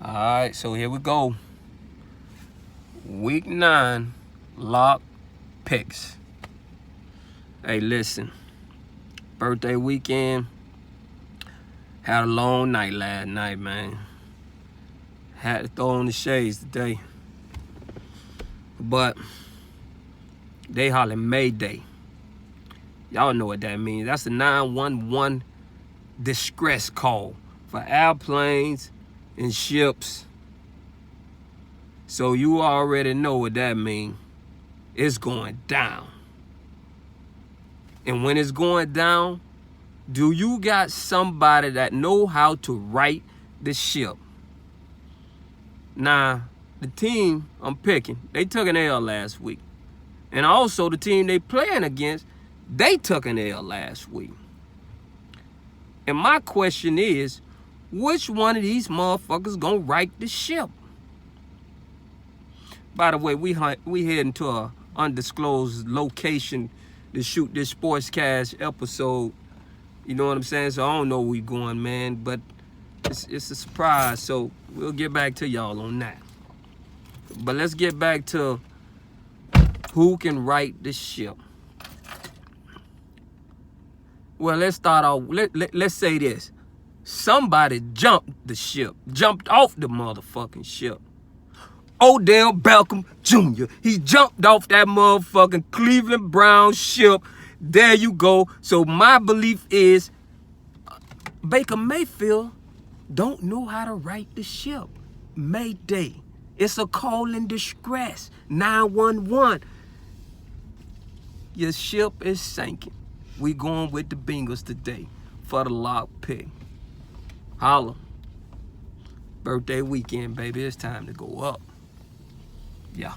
All right, so here we go. Week 9, lock picks. Hey, listen. Birthday weekend. Had a long night last night, man. Had to throw on the shades today. But they hollering Mayday. Y'all know what that means. That's the 911 distress call for airplanes and ships. So you already know what that means. It's going down. And when it's going down, do you got somebody that know how to right the ship? Now, the team I'm picking, they took an L last week. And also the team they playing against, they took an L last week. And my question is, which one of these motherfuckers gonna right the ship? By the way, we heading to a undisclosed location to shoot this Sportscast episode. You know what I'm saying? So I don't know where we going, man, but it's a surprise. So we'll get back to y'all on that. But let's get back to who can right the ship. Well, let's start off. Let's say this. Somebody jumped the ship, jumped off the motherfucking ship. Odell Beckham Jr. He jumped off that motherfucking Cleveland Browns ship. There you go. So my belief is Baker Mayfield don't know how to right the ship. Mayday. It's a call in distress. 911. Your ship is sinking. We going with the Bengals today for the lock pick. Holla. Birthday weekend, baby. It's time to go up. Yeah.